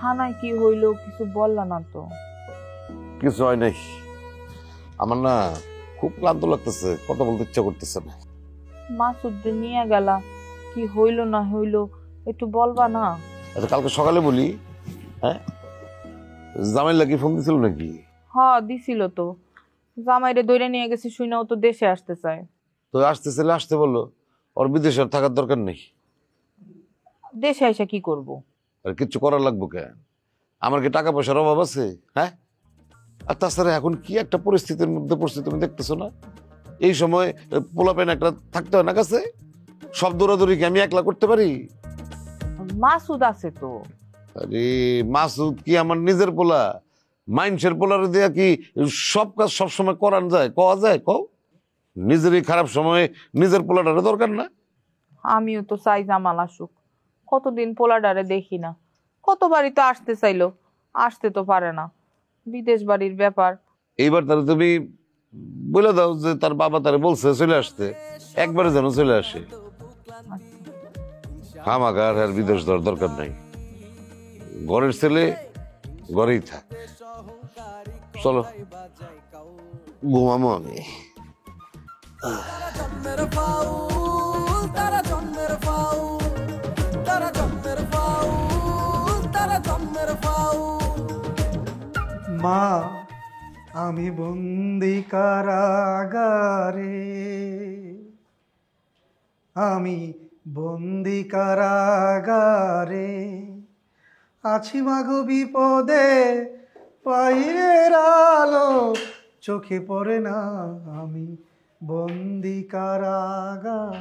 থানায় কি হইলো কিছু বললা না তো? কিছু হয় নাই। আমার না খুব ক্লান্ত লাগতেছে, কথা বলতে ইচ্ছা করতেছে না। মাসুদকে নিয়ে গেলা, কি হইলো না হইলো একটু বলবা না? আচ্ছা কালকে সকালে বলি। হ্যাঁ, জামাই লাগি ফোন দিছিল নাকি? হ্যাঁ দিছিল তো, জামাইরে দইরা নিয়ে গেছে শুনে ও তো দেশে আসতে চায়। তো আসতেছিলে, আসতে বললো। ওর বিদেশে আর থাকার দরকার নেই। দেশে এসে কি করব? আর কিচ্ছু করার লাগবো কেন? আমার কি টাকা পয়সার অভাব আছে? হ্যাঁ, আর তাছাড়া এখন কি একটা পরিস্থিতির মধ্যে পড়ছে তুমি দেখতেছো না? এই সময় পোলাপেন একটা থাকতে হয় না কাছে। সব দৌড়াদৌড়ি কি আমি একলা করতে পারি? মাসুদ আছে তো। আরে মাসুদ কি আমার নিজের পোলা? মাইন্সের পোলারে দেয়া কি সব কাজ সবসময় করান যায়? কওয়া যায়? কও। নিজেরই খারাপ সময়ে নিজের পোলাটারে দরকার না? আমিও তো চাই জামাল আসুক, কতদিন পোলাডারে দেখি না। কতবারই তো আসতে চাইলো, আসতে তো পারে না, বিদেশ বাড়ির ব্যাপার। এইবার তাহলে তুমি বলে দাও যে তার বাবা তারে বলছে চলে আসতে, একবারে যেন চলে আসে। হামাকার আর বিদেশ যাওয়ার দরকার নাই। ঘরের ছেলে ঘরেই থাক। চলো ঘুমামো আমি। মা আমি বন্দি কারাগারে, আমি বন্দি কারাগারে আছি মাগো বিপদে, পায়ের আলো চোখে পড়ে না, আমি বন্দি কারাগার।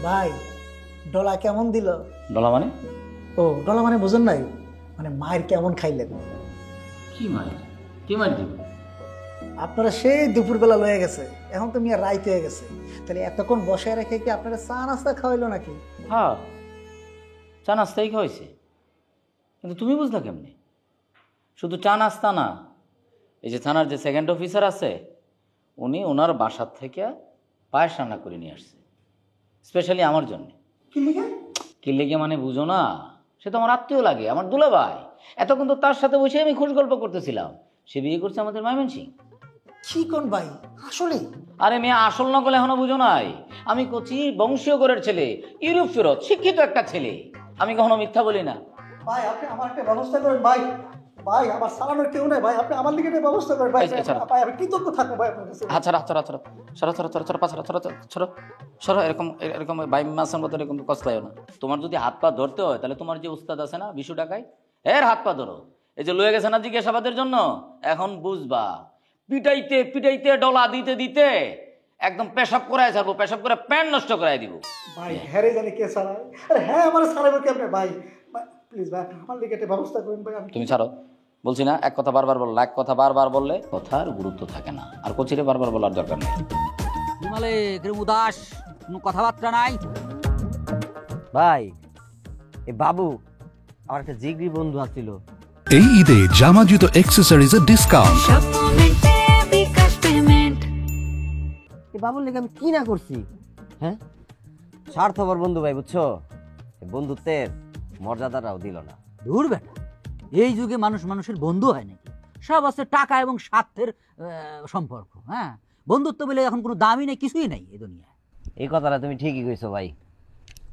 ভাই ডলা কেমন দিল? ডলা মানে? ও ডলা মানে বুঝেন নাই, মানে মায়ের কেমন খাইলেন? কি মায়ের? কি মায়ের দিব? আপনারা সেই দুপুরবেলা লয়ে গেছে, এখন তো মিয়া রাইত হয়ে গেছে, তাহলে এতক্ষণ বসে রেখে কি আপনারা চা নাস্তা খাওয়াইলো নাকি? হ্যাঁ, চা নাস্তাই খাওয়াইছে, কিন্তু তুমি বুঝলা কেমনি? শুধু চা নাস্তা না, এই যে থানার যে সেকেন্ড অফিসার আছে, উনি ওনার বাসার থেকে পায়েস রান্না করে নিয়ে আসছে স্পেশালি আমার জন্য। কি লিখে? কি লেগে মানে বুঝো না? সে তো আমার আত্মীয় লাগে, আমার দুলাভাই। এতক্ষণ তো তার সাথে বসে আমি খোঁজ গল্প করতেছিলাম। সে বিয়ে করছে আমাদের ময়মনসিং। কি কোন ভাই আসলে? আরে মেয়ে আসল নকল এখনো বুঝো নাই? আমি কচি বংশীয় ঘরের ছেলে, ইউরোপ ফেরত শিক্ষিত একটা ছেলে। আমি কখনো মিথ্যা বলি না। ভাই আপনি আমার একটা ব্যবস্থা করেন ভাই। ভাই আমার সালানোর কেউ নাই ভাই, আপনি আমার লিগে একটা ব্যবস্থা করেন ভাই। ভাই আমি কৃতজ্ঞ থাকবো ভাই আপনার কাছে। আচ্ছা আচ্ছা আচ্ছা সরো সরো সরো সরো সরো সরো সরো সরো। এরকম এরকম বাই মাসের মতো এরকম কসলাইও না। তোমার যদি হাত পা ধরতে হয় তাহলে তোমার যে উস্তাদ আছে না বিশু টাকায়, এর হাত পা ধরো। এই যে লয়ে গেছে না জিজ্ঞাসাবাদের জন্য, এখন বুঝবা। পিটাইতে পিটাইতে ডলা দিতে দিতে একদম পেশাব করায় ছাড়বো, পেশাব করে প্যান্ট নষ্ট করাই দিব। ভাই হ্যাঁ জানি কে সারায়? আরে হ্যাঁ আমার সারাবে কি আপনি? ভাই প্লিজ ভাই আমার লিগে একটা ব্যবস্থা করেন ভাই। তুমি ছাড়ো, বলছি না। এক কথা বারবার বললে, এক কথা বারবার বললে কথার গুরুত্ব থাকে না। আর কোচিরে বারবার বলার দরকার নেই। হিমালয়ে উদাস, কোনো কথাবার্তা নাই। ভাই এ বাবু আমার একটা জিগরি বন্ধু আছিল। এই ঈদে জামা জুতো অ্যাক্সেসরিজের ডিসকাউন্ট। এ বাবুর লেগে আমি কি না করছি? হ্যাঁ, স্বার্থপর বন্ধু ভাই, বুঝছো? বন্ধুত্বের মর্যাদাটাও দিল না। দূর বেটা, এই যুগে মানুষ মানুষের বন্ধু হয় নাকি? সব আছে টাকা এবং স্বার্থের সম্পর্ক। হ্যাঁ, বন্ধুত্ব বলে এখন কোনো দামই নেই, কিছুই নাই এই দুনিয়ায়। এই কথাটা তুমি ঠিকই কইছো ভাই,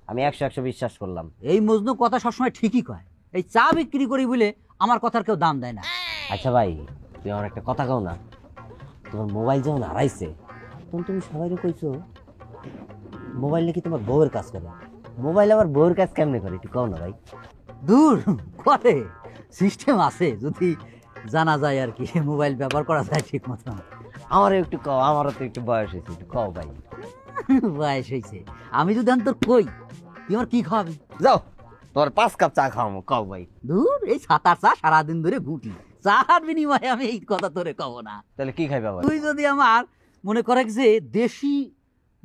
আমি 100% বিশ্বাস করলাম। এই মজনু কথা সবসময় ঠিকই কয়। এই চা বিক্রি করি বলে আমার কথার কেউ দাম দেয় না। আচ্ছা ভাই, তুমি আমার একটা কথা কও না। তোমার মোবাইল যখন হারাইছে তখন তুমি সবাইকে কইছো মোবাইল নাকি তোমার বউয়ের কাজ করে। মোবাইল আবার বউয়ের কাজ কেমনে করে একটু কও না ভাই। দূর করে, সিস্টেম আছে যদি জানা যায় আর কি, মোবাইল ব্যবহার করা যায় ঠিক মতো। আমারও একটু কও, আমারও তো একটু বয়স হয়েছে, একটু কও ভাই। বয়স হয়েছে, আমি যদি তোর কই তুই আমার কি খাওয়াবি? যাও তোমার 5 কাপ চা খাওয়াবো, কও ভাই। দূর, এই 7-8 চা সারাদিন ধরে ঘুটি, চার বিনিময়ে আমি এই কথা তোরে কব না। তাহলে কি খাইবা ভাই? তুই যদি আমার মনে করে যে দেশি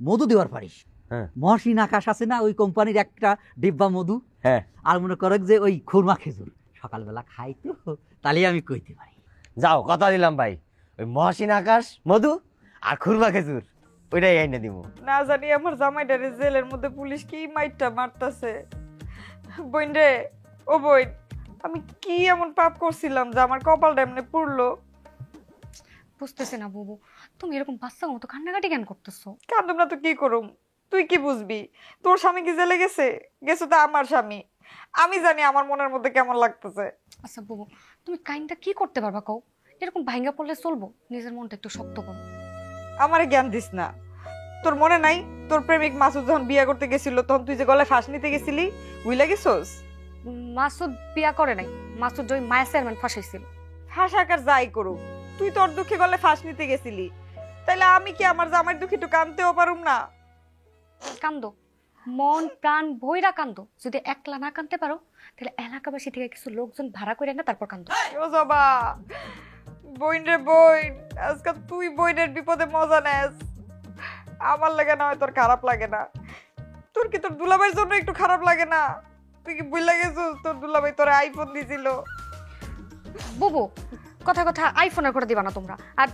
মধু দেওয়ার পারিস, হ্যাঁ, মহসিন আকাশ আছে না ওই কোম্পানির একটা ডিব্বা মধু, হ্যাঁ, আর মনে করে যে ওই খুরমা খেজুর সকালবেলা খাই তো, তাহলে আমি কইতে পারি। যাও কথা দিলাম ভাই, ওই মহসিন আকাশ মধু আর খুরমা খেজুর ওইটাই আইনা দিব। না জানি আমার জামাইটারে জেলের মধ্যে পুলিশ কি মাইরটা মারতাছে। বোন রে, ও বোন, আমি কি এমন পাপ করছিলাম যে আমার কপালটা এমনি পুড়লো? বুঝতেছি না বুবু, তুমি এরকম বাচ্চা মতো কান্নাকাটি কেন করতেছো? কান্দুম না তো কি করুম, তুই কি বুঝবি? তোর স্বামী কি জেলে গেছে? গেছে তো আমার স্বামী, আমি জানি আমার মনের মধ্যে কেমন লাগতেছে। আচ্ছা বুবু, তুমি কাইন্ডটা কি করতে পারবা কও? এরকম ভাঙ্গা পড়লে চলবো? নিজের মনটা একটু শক্ত করো। আমারে জ্ঞান দিস না। তোর মনে নাই তোর প্রেমিক মাসুদ যখন বিয়ে করতে গেছিল তখন তুই যে গলায় ফাঁস নিতে গেছিলি, বুঝলা গেছোস? মাসুদ বিয়া করে নাই, মাসুদ ওই মায়া চেয়ারম্যান ফাঁসাইছিল। ফাঁসাকার যাই করুক, তুই তোর দুঃখে গলায় ফাঁস নিতে গেছিলি, তাইলে আমি কি আমার জামাইয়ের দুঃখে একটু কাঁদতেও পারুম না? কান্দো, মন প্রাণ ভৈরা কান্দো। যদি একলা না কান্দতে পারো তাহলে এলাকাবাসী থেকে কিছু লোকজন ভাড়া করে না তারপর কান্দো। ও জবা, বইন রে বইন, আজকাল তুই বইনের বিপদে মজা নেস। আমার লাগে না হয় তোর খারাপ লাগে না, তোর কি তোর দুলাভাইয়ের জন্য একটু খারাপ লাগে না? তুই কি বুঝলা গেছিস তোর দুলাভাই তোর আইফোন দিছিল? বুবু, কথা কথা আইফোনের করে দিবা না তোমরা। আর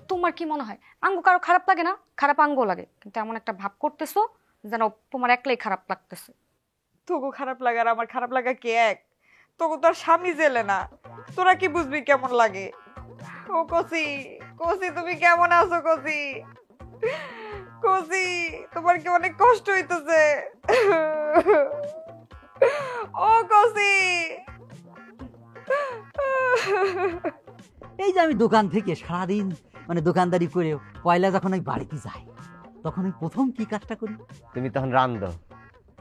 তোমার কি মনে হয় আঙ্গু কারো খারাপ লাগে না? খারাপ আঙ্গু লাগে, কিন্তু এমন একটা ভাব করতেছো যেন তোমার একলাই খারাপ লাগতেছে। তোকে খারাপ লাগে আর আমার খারাপ লাগা কি এক? তোকে তোর স্বামী জেলে না, তোরা কি বুঝবি কেমন লাগে? ও কসি, কসি তুমি কেমন আছো কসি? কসি, তোমার কি অনেক কষ্ট হইতেছে? ও কসি। এই যে আমি দোকান থেকে সারাদিন মানে দোকানদারি করে পয়লা যখন ওই বাড়িতে যাই, তখন আমি প্রথম কি কাজটা করি? তুমি তখন রান্ধো।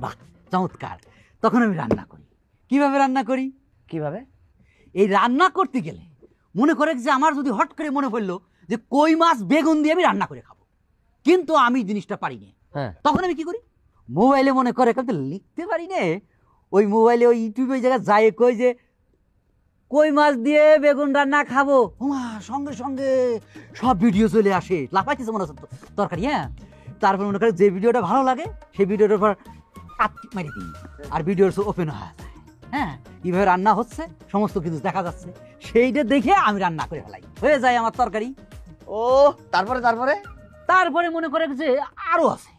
বাহ, চমৎকার। তখন আমি রান্না করি। কিভাবে রান্না করি? কিভাবে? এই রান্না করতে গেলে মনে করে যে আমার যদি হট করে মনে পড়লো যে কই মাছ বেগুন দিয়ে আমি রান্না করে খাবো, কিন্তু আমি জিনিসটা পারি না। হ্যাঁ, তখন আমি কি করি? মোবাইলে মনে করে কিন্তু লিখতে পারি না, ওই মোবাইলে ওই ইউটিউবে ওই জায়গায় যায় কই যে কই মাছ দিয়ে বেগুন রান্না খাবো, ওমা সঙ্গে সঙ্গে সব ভিডিও চলে আসে, লাফাইতেছে মনে হচ্ছে তরকারি। হ্যাঁ, তারপর মনে করে যে ভিডিওটা ভালো লাগে সেই ভিডিওটার পর মারি দিই, আর ভিডিও ওপেন হয়ে যায়। হ্যাঁ, কীভাবে রান্না হচ্ছে সমস্ত কিছু দেখা যাচ্ছে, সেইটা দেখে আমি রান্না করে ফেলাই, হয়ে যায় আমার তরকারি। ও তারপরে তারপরে তারপরে মনে করে যে আরও আছে,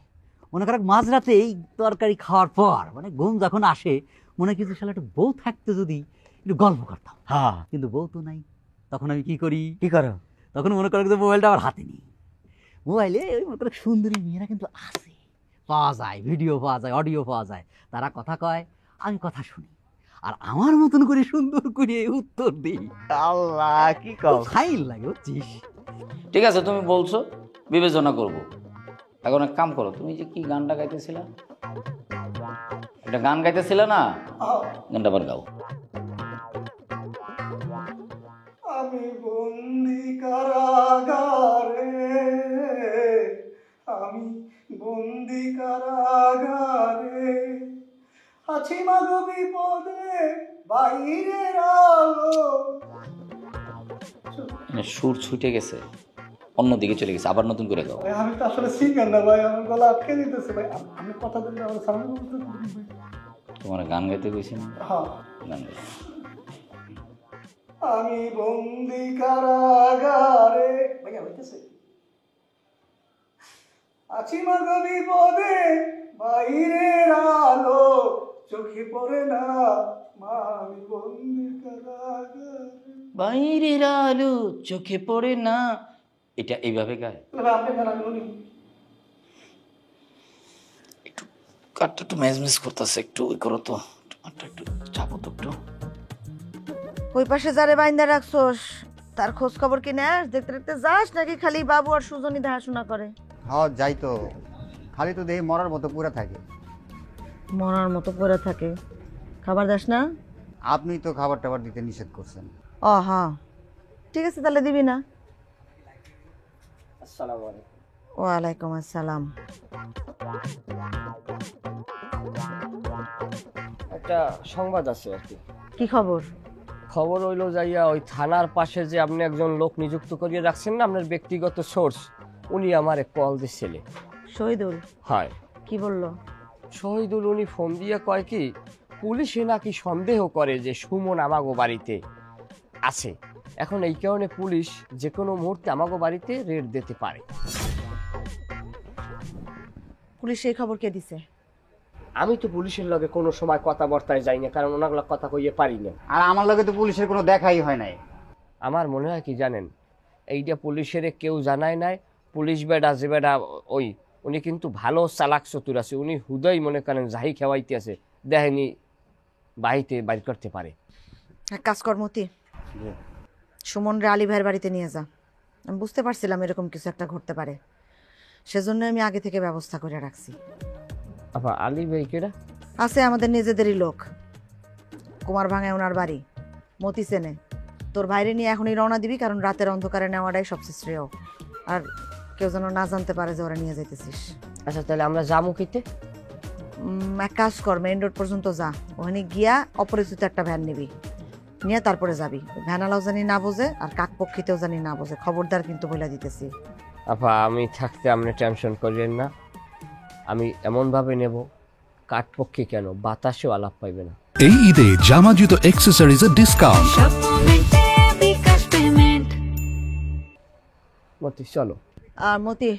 মনে করে মাঝরাতে এই তরকারি খাওয়ার পর মানে ঘুম যখন আসে, মনে কিছু সালে একটু বউ থাকতে যদি একটু গল্প করতাম। হ্যাঁ, কিন্তু বউ তো নাই। তখন আমি কি করি? কি করো? তখন মনে করে যে মোবাইলটা আমার হাতে নিই, মোবাইলে ওই মনে করে সুন্দরী মেয়েরা কিন্তু আছে, পাওয়া যায়, ভিডিও পাওয়া যায়, অডিও পাওয়া যায়, তারা কথা কয়, আমি কথা শুনি, আর আমার মতন করে সুন্দর করে উত্তর দিই। আল্লাহ, কি কও? ফাইল লাগে, বুঝছিস? ঠিক আছে, তুমি বলছো, বিবেচনা করব। এখন এক কাম করো, তুমি যে কি গানটা গাইতেছিলা, এটা গান গাইতেছিলে না, গানটা আবার গাও। আমি বন্দি কারাগারে, আমি বন্দি কারাগারে, আছি মাগো বিপদে বাইরের আলো। মানে সুর ছুটে গেছে, অন্যদিকে চলে গেছে, আবার নতুন করে গাও। ভাই, আমি তো আসলে সিঙ্গার না ভাই, আমার গলা আটকে দিতেছে ভাই। আমি কথা বললে আমার সামনে বলতে পারি ভাই। তোমার গান গাইতে কইছি না? হ্যাঁ, গান গাইতে। আমি বন্দি কারাগারে, ভাইয়া হইতেছে, আছি মাগো বিপদে বাইরের আলো, চোখে পড়ে না মা, আমি বন্দি কারাগারে। বাইরের আলো চোখে পড়ে না, এটা এইভাবে গায়। আপনি গান আমি বলি। একটু কাটটা একটু ম্যাজমেজ করতেছে, একটু ওই করো তো, কাটটা একটু চাপো তো একটু। ওই পাশে যারে বাইন্দা রাখছোস তার খোঁজ খবর কি নেস? দেখতে দেখতে যাস নাকি খালি বাবু আর সুজনী দেখাশোনা করে? হ্যাঁ যাই তো, খালি তো দেখি মরার মতো পুরা থাকে। মরার মতো পড়ে থাকে, খাবার দাস না? আপনি তো খাবার টাবার দিতে নিষেধ করছেন। ও হ্যাঁ, ঠিক আছে তাহলে দিবি না। আসসালামু আলাইকুম। ওয়ালাইকুম আসসালাম। একটা সংবাদ আছে আর কি। কি খবর? খবর হইলো যাইয়া ওই থানার পাশে যে আপনি একজন লোক নিযুক্ত করিয়ে রাখছেন না, আপনার ব্যক্তিগত সোর্স, উনি আমারে কল দিছিলে। শহীদুল? হয়। কি বললো? শহীদুল উনি ফোন দিয়ে কয় কি, পুলিশে নাকি সন্দেহ করে যে সুমন আমাগো বাড়িতে আছে, এখন এই কারণে পুলিশ যে কোনো মুহূর্তে আমাগো বাড়িতে রেড দিতে পারে। পুলিশে এই খবর কে দিছে? আমি তো পুলিশের লগে কোনো সময় কথাবার্তায় যাই না, কারণ ওনাগুলো কথা কইয়ে পারি না। আর আমার লগে তো পুলিশের কোনো দেখাই হয় নাই। আমার মনে হয় কি জানেন, এইটা পুলিশের কেউ জানায় নাই। পুলিশ বেডা যে বেডা ওই উনি কিন্তু ভালো চালাক চতুর আছে, উনি হুদয় মনে করেন যাই খেওয়াইতে আছে দেখেনি বাড়িতে বাইর করতে পারে। এক কাজ কর মতি, সুমন রে আলী ভাইয়ের বাড়িতে নিয়ে যা। আমি বুঝতে পারছিলাম এরকম কিছু একটা ঘটতে পারে, সেজন্য আমি আগে থেকে ব্যবস্থা করে রাখছি। আপা আলী ভাই কেডা? আছে আমাদের নিজেদেরই লোক, কুমার ভাঙায় ওনার বাড়ি, মতি চেনে। তোর বাইরে নিয়ে এখনই রওনা দিবি, কারণ রাতের অন্ধকারে নেওয়াটাই সবচেয়ে শ্রেয়। আর কেউ যেন না জানতে পারে যে ওরা নিয়ে যাইতেছিস। আচ্ছা তাহলে আমরা যাবো কিতে? এক কাজ কর, মেইন রোড পর্যন্ত যা, ওখানে গিয়া অপরিচিত একটা ভ্যান নিবি, নিয়ে তারপরে যাবি। ভ্যানালাও জানি না বোঝে আর কাকপক্ষিতেও জানি না বোঝে, খবরদার কিন্তু বলে দিতেছি। আপা আমি থাকতে আপনি টেনশন করিলেন না, আমি এমনভাবে নেব কাঠপক্ষী কেন বাতাসেও আলাপ পাইবে না। এই ঈদে জামা জুতো অ্যাক্সেসরিজের ডিসকাউন্ট। মতি চলো। আর মতি,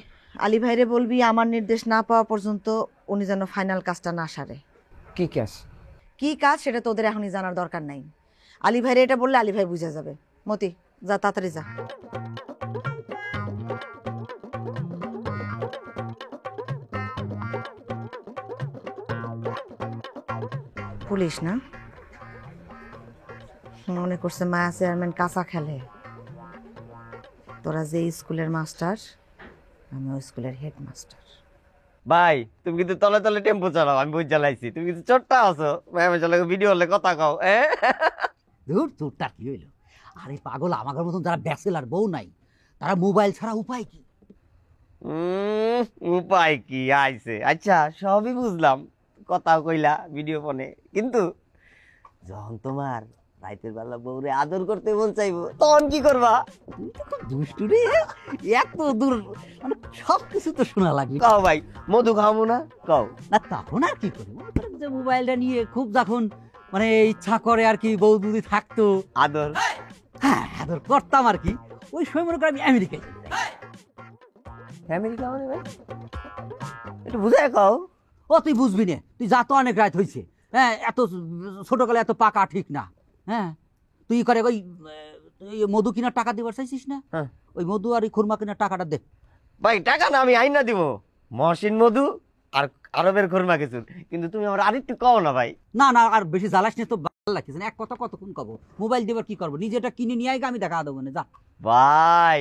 আলী ভাইরে বলবি আমার নির্দেশ না পাওয়া পর্যন্ত উনি যেন ফাইনাল কাজটা না সারে। কি কাজ? কি কাজ সেটা তোদের এখনই জানার দরকার নাই। আলী ভাইরে এটা বললে আলী ভাই বুঝে যাবে। মতি যা, তাড়াতাড়ি যা। পুলিশ না মনে করছে মায়া চেয়ারম্যান কাঁচা খেলে। তোরা যে স্কুলের মাস্টার, আমি ওই স্কুলের হেডমাস্টার। ভাই তুমি কিন্তু তলে তলে টেম্পো চালাও, আমি বই চালাইছি, তুমি কিন্তু চোরটা আছো। ম্যামের চলে ভিডিও হলে কথা কও। ধুর চোরটা কি হইলো? আরে পাগল, আমাদের মতন যারা ব্যাচেলার বউ নাই তারা মোবাইল ছাড়া উপায় কি? উপায় কি আইছে? আচ্ছা সবই বুঝলাম, কথাও কইলা ভিডিও ফোনে, কিন্তু যখন তোমার রাইতের বেলা বউরে আদর করতে মন চাইবো তখন কি করবা? তুই তো খুব দুষ্টু রে, এত দূর মানে সব কিছু তো শোনা লাগবে। কও ভাই, মধু খাওয়াবো না? কও না তখন আর কি করি, মনে করেন যে মোবাইলটা নিয়ে খুব যখন মানে ইচ্ছা করে আর কি, বউ যদি থাকতো আদর, হ্যাঁ আদর করতাম আর কি। ওই সময় মনে করে আমি আমেরিকায় চলে যাই। আমেরিকা মানে ভাই একটু বুঝায় কও। ও তুই বুঝবি না, তুই যা তো অনেক রাত হয়েছে। হ্যাঁ এত ছোটকালে এত পাকা ঠিক না। হ্যাঁ তুই করে ওই মধু কিনার টাকা দিবার চাইছিস না? ওই মধু আর ওই খুরমা কিনার টাকাটা দে। ভাই টাকা না আমি আইনা দিব, মহসিন মধু আর আরবের খুরমা কিছু, কিন্তু তুমি আমার আরেকটু কও না ভাই। না না আর বেশি জ্বালাস নিয়ে তো ভালো লাগতেছে না। এক কথা কতক্ষণ কব, মোবাইল দেবার কি করবো, নিজেটা কিনে নিয়ে আইগা আমি দেখা দেবো না। যা ভাই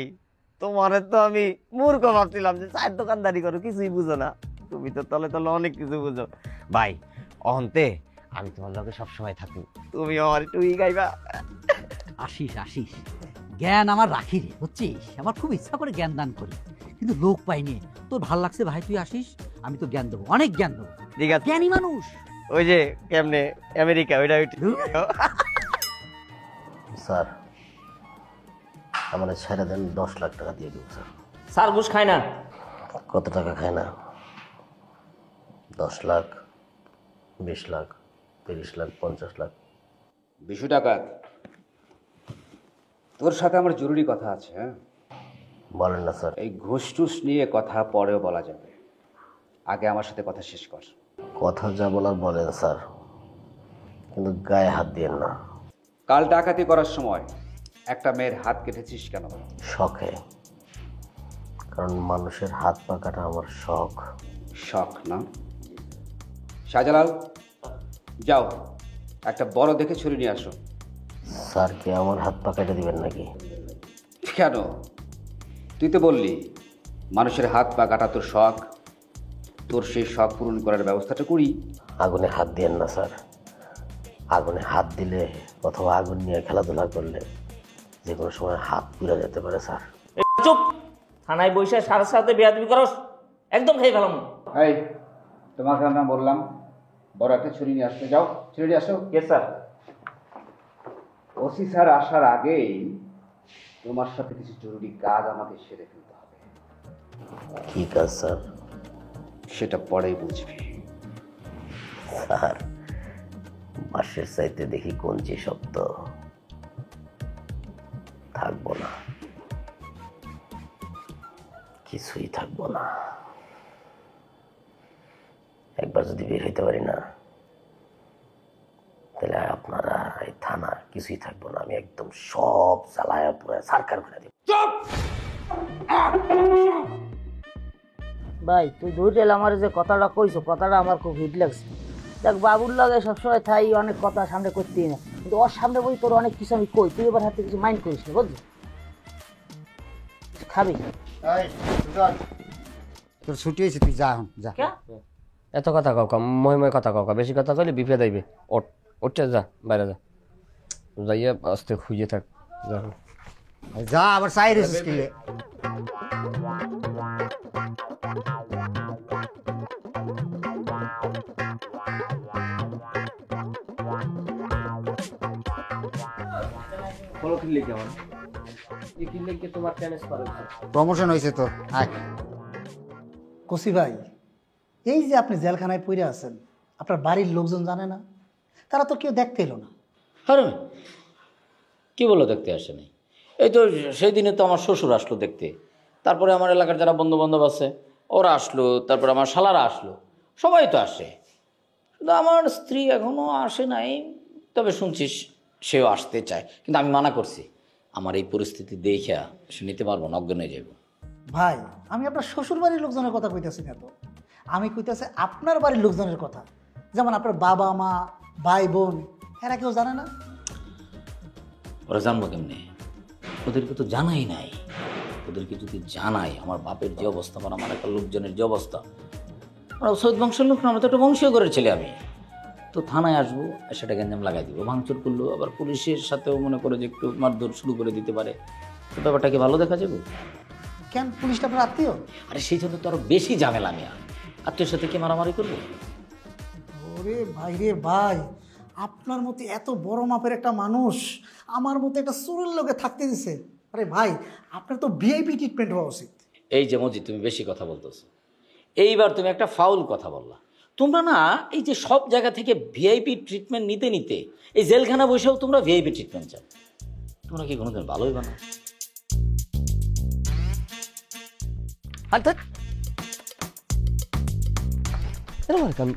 তোমার তো আমি মূর্খ ভাবছিলাম যে চায়ের দোকানদারি করো, কিছুই বুঝো না। তুমি তো তলে তলে অনেক কিছু বুঝো ভাই। অন্তে আমি তোমার লগে সবসময় থাকি, তুমি আমার একটু গাইবা। আসিস আসিস, জ্ঞান আমার রাখি রে, বুঝছিস? আমার খুব ইচ্ছা করে জ্ঞান দান করি, কিন্তু লোক পাইনি। তোর ভাল লাগছে ভাই, তুই আসিস, আমি তো জ্ঞান দেবো, অনেক জ্ঞান দেবো। ঠিক আছে, জ্ঞানী মানুষ। ওই যে কেমনে আমেরিকা ওইটা স্যার আমাদের ছেড়ে দেন, 10 লাখ টাকা দিয়ে দেবো স্যার। স্যার ঘুষ খায় না। কত টাকা খায় না? 10 লাখ, 20 লাখ, 30 লাখ, 50 লাখ। বিশু টাকা, তোর সাথে আমার জরুরি কথা আছে। হ্যাঁ বলেন না স্যার। এই ঘুষ টুস নিয়ে কথা পরেও বলা যাবে, আগে আমার সাথে কথা শেষ কর। কথা যা বলার বলেন স্যার, কিন্তু গায়ে হাত দিয়েন না। কাল ডাকাতি করার সময় একটা মেয়ের হাত কেটেছিস কেন? শখে, কারণ মানুষের হাত পা কাটা আমার শখ। শখ না? শাহজালাল যাও, একটা বড় দেখে ছুরি নিয়ে আসো। স্যার কি আমার হাত পা কেটে দিবেন নাকি? কেন? তুই তো বললি মানুষের হাত পা কাটা তোর শখ, তোর সেই শখ পূরণ করার ব্যবস্থাটা করি। আগুনে হাত দিয়েন না স্যার। আগুনে হাত দিলে অথবা আগুন নিয়ে খেলাধুলা করলে যে কোনো সময় হাত পুড়ে যেতে পারে স্যার। চুপ! থানায় বসে সারা সাথে বেয়াদবি করস, একদম খেয়ে ফেলাম। এই তোমাকে না বললাম বড় একটা ছুরি নিয়ে আসতে, যাও ছুরি নিয়ে আসো। কে স্যার? ওসি স্যার আসার আগেই তোমার সাথে কিছু জরুরি কাজ আমাকে সেরে ফেলতে হবে। কি কাজ স্যার? সেটা পরেই বুঝবি। স্যার বাঁশের চাইতে দেখি কঞ্চি শব্দ। থাকবো না, কিছুই থাকবো না। একবার যদি বের হইতে পারি না, তাহলে আপনারা এই থানা কিছুই থাকবো না, আমি একদম সব জ্বালায়া পুরো সরকার করে দিব। ভাই তুই ধৈর্য আমার যে কথাটা কইছো, কথাটা আমার খুব হিট লাগছে। দেখ বাবুর লগে সবসময় থাই অনেক কথা সামনে করতেই না, কিন্তু ওর সামনে বই তোর অনেক কিছু আমি কই, তুই এবার হাতে কিছু মাইন্ড করিস না, বুঝলি? খাবি? তোর ছুটি হয়েছে, তুই যা এখন যা। এত কথা কাউকা মহিময় কথা কাউকা, বেশি কথা কইলে বিপদ আইবে। ওঠে যা, বাইরে যা, যাইয়া আস্তে খুঁজে থাক। যা আবার চাই রেছিস কিলে। প্রমোশন হয়েছে তোর। কসি ভাই, এই যে আপনি জেলখানায় পড়ে আছেন, আপনার বাড়ির লোকজন জানে না? তারা তো কেউ দেখতে এলো না। আরে কি বলো দেখতে আসেনি? এই তো সেই দিনে তো আমার শ্বশুর আসলো দেখতে, তারপরে আমার এলাকার যারা বন্ধু বান্ধব আছে ওরা আসলো, তারপরে আমার শালারা আসলো, সবাই তো আসে। শুধু আমার স্ত্রী এখনও আসে নাই, তবে শুনছিস সেও আসতে চায়, কিন্তু আমি মানা করছি। আমার এই পরিস্থিতি দেখে সে নিতে পারবো না, অজ্ঞান হয়ে যাব। ভাই আমি আপনার শ্বশুর বাড়ির লোকজনের কথা কইতেছি না তো, আমি কইতেছি আপনার বাড়ির লোকজনের কথা। যেমন আপনার বাবা মা ভাই বোন, এরা কেউ জানে না? ওরা জানবো কেমনি? ওদেরকে তো জানাই নাই। ওদেরকে যদি জানাই আমার বাপের যে অবস্থা, আমার একটা লোকজনের যে অবস্থা, ওরা সৈয়দ বংশের লোক না, আমরা তো একটা বংশীয় ঘরের ছেলে। আমি তো থানায় আসবো, সেটা গ্যাঞ্জাম লাগাই দিব, ভাঙচুর করলো, আবার পুলিশের সাথেও মনে করে যে একটু মারধর শুরু করে দিতে পারে, তো ব্যাপারটাকে ভালো দেখা যাবে। কেন, পুলিশটা আপনার আত্মীয়? আরে সেই জন্য তো আরো বেশি ঝামেলা। আমি আত্মীয়ের সাথে কি মারামারি করবো? ওরে ভাই রে ভাই, আপনার মতো এত বড় মাপের একটা মানুষ আমার মতো একটা চোরের লোকে থাকতে দিছে? আরে ভাই আপনার তো ভিআইপি ট্রিটমেন্ট হওয়া উচিত। এই যে মজি, তুমি বেশি কথা বলতেছো। এইবার তুমি একটা ফাউল কথা বললা। তোমরা না এই যে সব জায়গা থেকে ভিআইপি ট্রিটমেন্ট নিতে নিতে এই জেলখানা বসেও তোমরা ভিআইপি ট্রিটমেন্ট চাও। তোমরা কি কোনোদিন ভালোই বানা?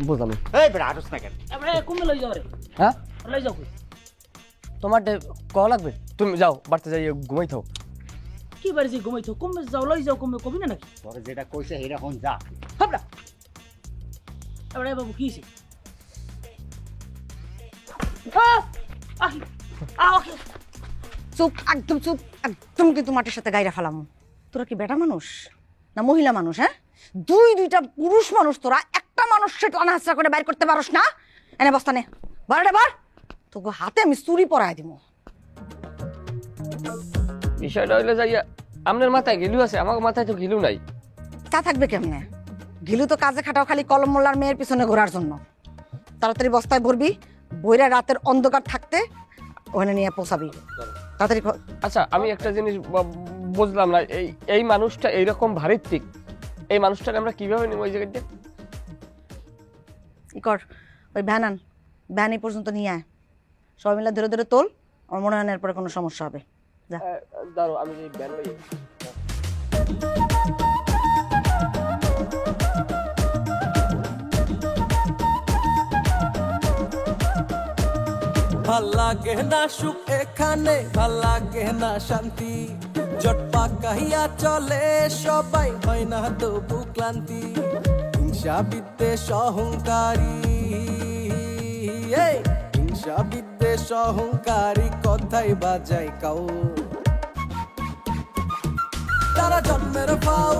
বুঝলাম হ্যাঁ তোমার কল লাগবে, তুমি যাও বাড়তে যাই ঘুমাই থাও। কি বাড়ি যে ঘুমাইতো, কমবে যাও, লই যাও, কমবে কবি না নাকি? তোর যেটা কইছে এরকম যা। হাবড়া এবারে বাবু কি হইছে? চুপ, একদম চুপ, একদম কিন্তু মাটির সাথে গাইরা ফেলাম। তোরা কি বেটা মানুষ না মহিলা মানুষ? হ্যাঁ, দুইটা পুরুষ মানুষ, তোরা একটা মানুষকে টানা হাসরা করে বাইর করতে পারোস না? এনে বস্তা নে, বারোটা বার তোকে হাতে আমি চুরি পরাই দিব। বিষয়টা হইলে যাইয়া আপনার মাথায় গিলু আছে, আমার মাথায় তো গিলু নাই। তা থাকবে কেমনে? গিলু তো কাজে খাটাও খালি কলম মোল্লার মেয়ের পিছনে ঘোরার জন্য। তাড়াতাড়ি বস্তায় ভরবি, বইরা রাতের অন্ধকার থাকতে ওখানে নিয়ে পৌঁছাবি তাড়াতাড়ি। আচ্ছা আমি একটা জিনিস বুঝলাম না, এই মানুষটা এইরকম ভারিত্বিক, এই মানুষটাকে আমরা কিভাবে নিব ওই জায়গাটা? ই কর, ওই ভ্যান আন, ভ্যান এই পর্যন্ত নিয়ে আয়, সবাই মিলে ধরে ধরে তোল। আমার মনে হয় না এরপরে কোনো সমস্যা হবে। যা দাঁড়ো, আমি ভ্যান লই। ভাল লাগে না সুখ এখানে, ভাল লাগে না শান্তি, জট পাকাইয়া চলে সবাই, হয় না তবু ক্লান্তি। হিংসা বিদ্বেষ অহংকারী, হিংসা বিদ্বেষ অহংকারী কথাই বাজাই কাউ, তারা জন্মের ফাউ।